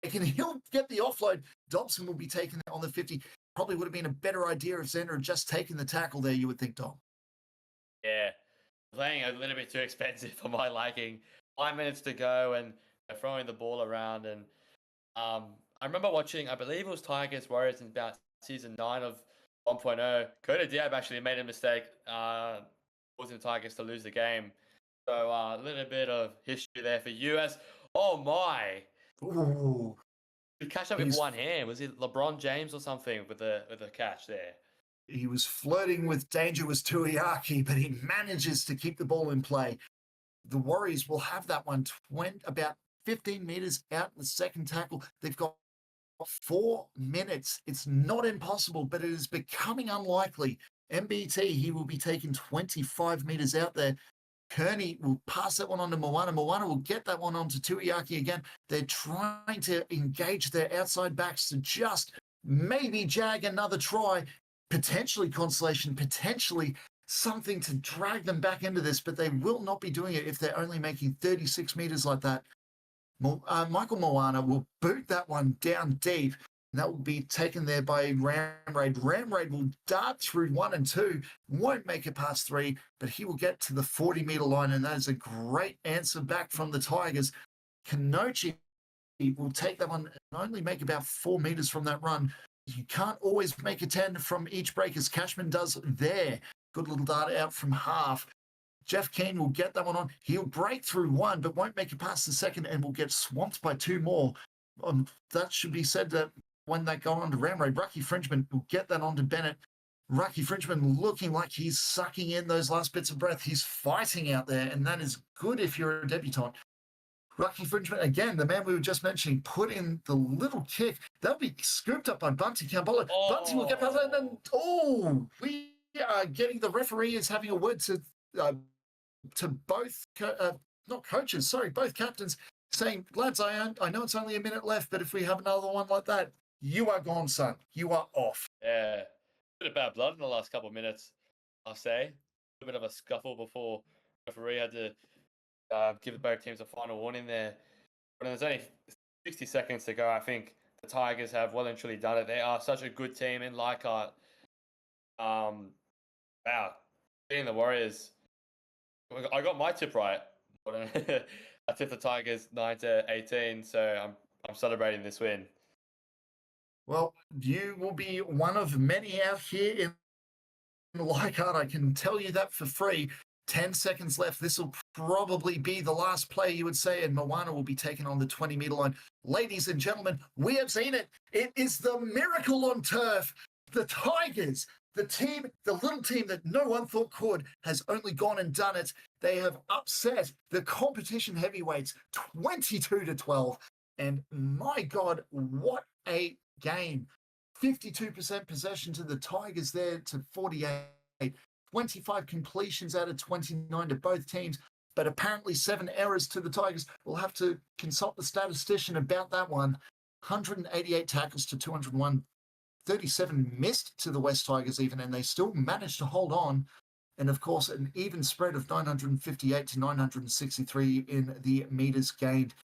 and he'll get the offload. Dobson will be taking it on the 50. Probably would have been a better idea if Xander had just taken the tackle there, you would think, Dom. Yeah. Playing a little bit too expensive for my liking. 5 minutes to go, and they're throwing the ball around. And I remember watching, I believe it was Tigers Warriors in about season 9 of 1.0. Kota Diab actually made a mistake, causing the Tigers to lose the game. So a little bit of history there for US. Oh my! Ooh. He catch up with one hand. Was it LeBron James or something with the catch there? He was flirting with dangerous Tuiaki, but he manages to keep the ball in play. The Warriors will have that one about 15 meters out the second tackle. They've got 4 minutes. It's not impossible, but it is becoming unlikely. MBT, he will be taking 25 meters out there. Kearney will pass that one on to Moana. Moana will get that one on to Tuiaki again. They're trying to engage their outside backs to just maybe jag another try, potentially consolation, potentially something to drag them back into this, but they will not be doing it if they're only making 36 meters like that. Michael Moana will boot that one down deep, and that will be taken there by Ramraid. Ramraid will dart through 1 and 2, won't make it past 3, but he will get to the 40-meter line, and that is a great answer back from the Tigers. Kanochi will take that one and only make about 4 meters from that run. You can't always make a 10 from each break, as Cashman does there. Good little dart out from half. Jeff Keane will get that one on. He'll break through 1, but won't make it past the second, and will get swamped by 2 more. That should be said that when they go on to Ramray, Rucky Frenchman will get that on to Bennett. Rucky Frenchman looking like he's sucking in those last bits of breath. He's fighting out there, and that is good if you're a debutant. Rucky Frenchman, again, the man we were just mentioning, put in the little kick. That'll be scooped up by Bunty Campbell. Bunty will get past that, and then, we are getting, the referee is having a word to both, not coaches, sorry, both captains, saying, lads, I know it's only a minute left, but if we have another one like that, you are gone, son. You are off. Yeah. A bit of bad blood in the last couple of minutes, I'll say. A bit of a scuffle before the referee had to give both teams a final warning there. But there's only 60 seconds to go. I think the Tigers have well and truly done it. They are such a good team in Leichhardt. Wow. Beating the Warriors. I got my tip right. I tipped the Tigers 9-18, so I'm celebrating this win. Well, you will be one of many out here in Leichhardt. I can tell you that for free. 10 seconds left. This will probably be the last play, you would say, and Moana will be taken on the 20-meter line. Ladies and gentlemen, we have seen it. It is the miracle on turf. The Tigers, the little team that no one thought could, has only gone and done it. They have upset the competition heavyweights 22-12. And my God, what a game. 52% possession to the Tigers there to 48. 25 completions out of 29 to both teams, but apparently 7 errors to the Tigers. We'll have to consult the statistician about that one. 188 tackles to 201. 37 missed to the West Tigers even, and they still managed to hold on. And of course, an even spread of 958 to 963 in the meters gained.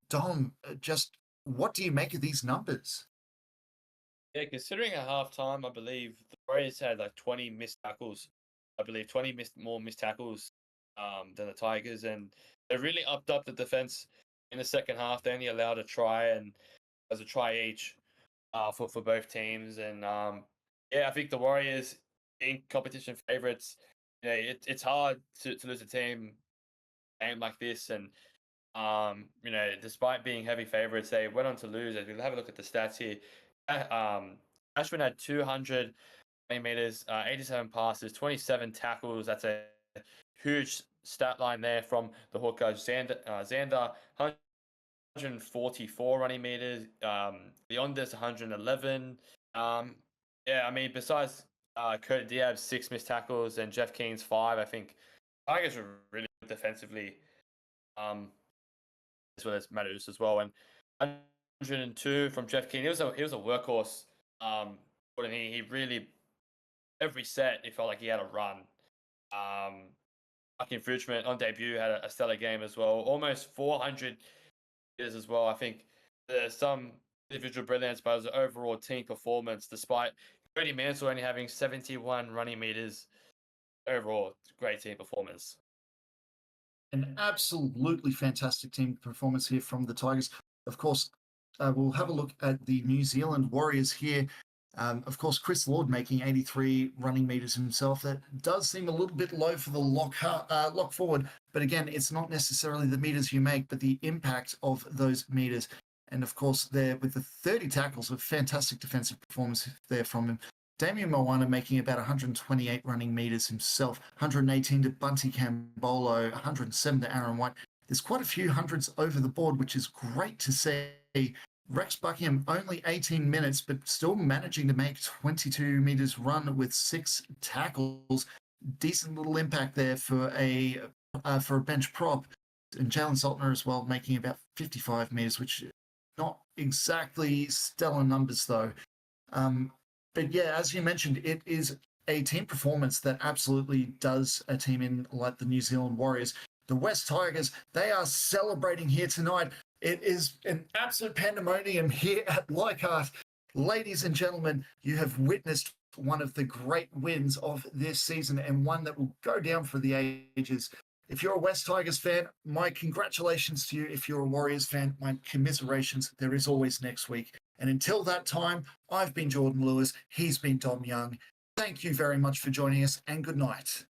Dom, just what do you make of these numbers? Yeah, considering at halftime, I believe the Warriors had like 20 missed tackles. I believe 20 more missed tackles than the Tigers, and they really upped up the defense in the second half. They only allowed a try, and as a try each for both teams. And yeah, I think the Warriors, being competition favorites, it's hard to lose a game like this. And despite being heavy favorites, they went on to lose. If we have a look at the stats here, Ashwin had 200 meters, 87 passes, 27 tackles. That's a huge stat line there from the Hawkeyes. Xander 144 running meters. Leondis 111. Yeah, I mean, besides Kurt Diab 6 missed tackles and Jeff Keen's 5, I think Tigers were really good defensively, as well as Matthews as well. And 102 from Jeff Keen. He was a workhorse. And he really, every set, it felt like he had a run. Fucking Fridgman on debut had a stellar game as well. Almost 400 meters as well. I think there's some individual brilliance, but it was an overall team performance, despite Cody Mansell only having 71 running meters. Overall, great team performance. An absolutely fantastic team performance here from the Tigers. Of course, we'll have a look at the New Zealand Warriors here. Of course, Chris Lord making 83 running meters himself. That does seem a little bit low for the lock forward. But again, it's not necessarily the meters you make, but the impact of those meters. And of course, there with the 30 tackles, a fantastic defensive performance there from him. Damian Moana making about 128 running meters himself. 118 to Bunty Cambolo, 107 to Aaron White. There's quite a few hundreds over the board, which is great to see. Rex Buckingham only 18 minutes, but still managing to make 22 meters run with 6 tackles. Decent little impact there for a bench prop. And Jalen Saltner as well, making about 55 meters, which not exactly stellar numbers though. But yeah, as you mentioned, it is a team performance that absolutely does a team in like the New Zealand Warriors. The West Tigers, they are celebrating here tonight. It is an absolute pandemonium here at Leichhardt. Ladies and gentlemen, you have witnessed one of the great wins of this season and one that will go down for the ages. If you're a West Tigers fan, my congratulations to you. If you're a Warriors fan, my commiserations. There is always next week. And until that time, I've been Jordan Lewis. He's been Dom Young. Thank you very much for joining us, and good night.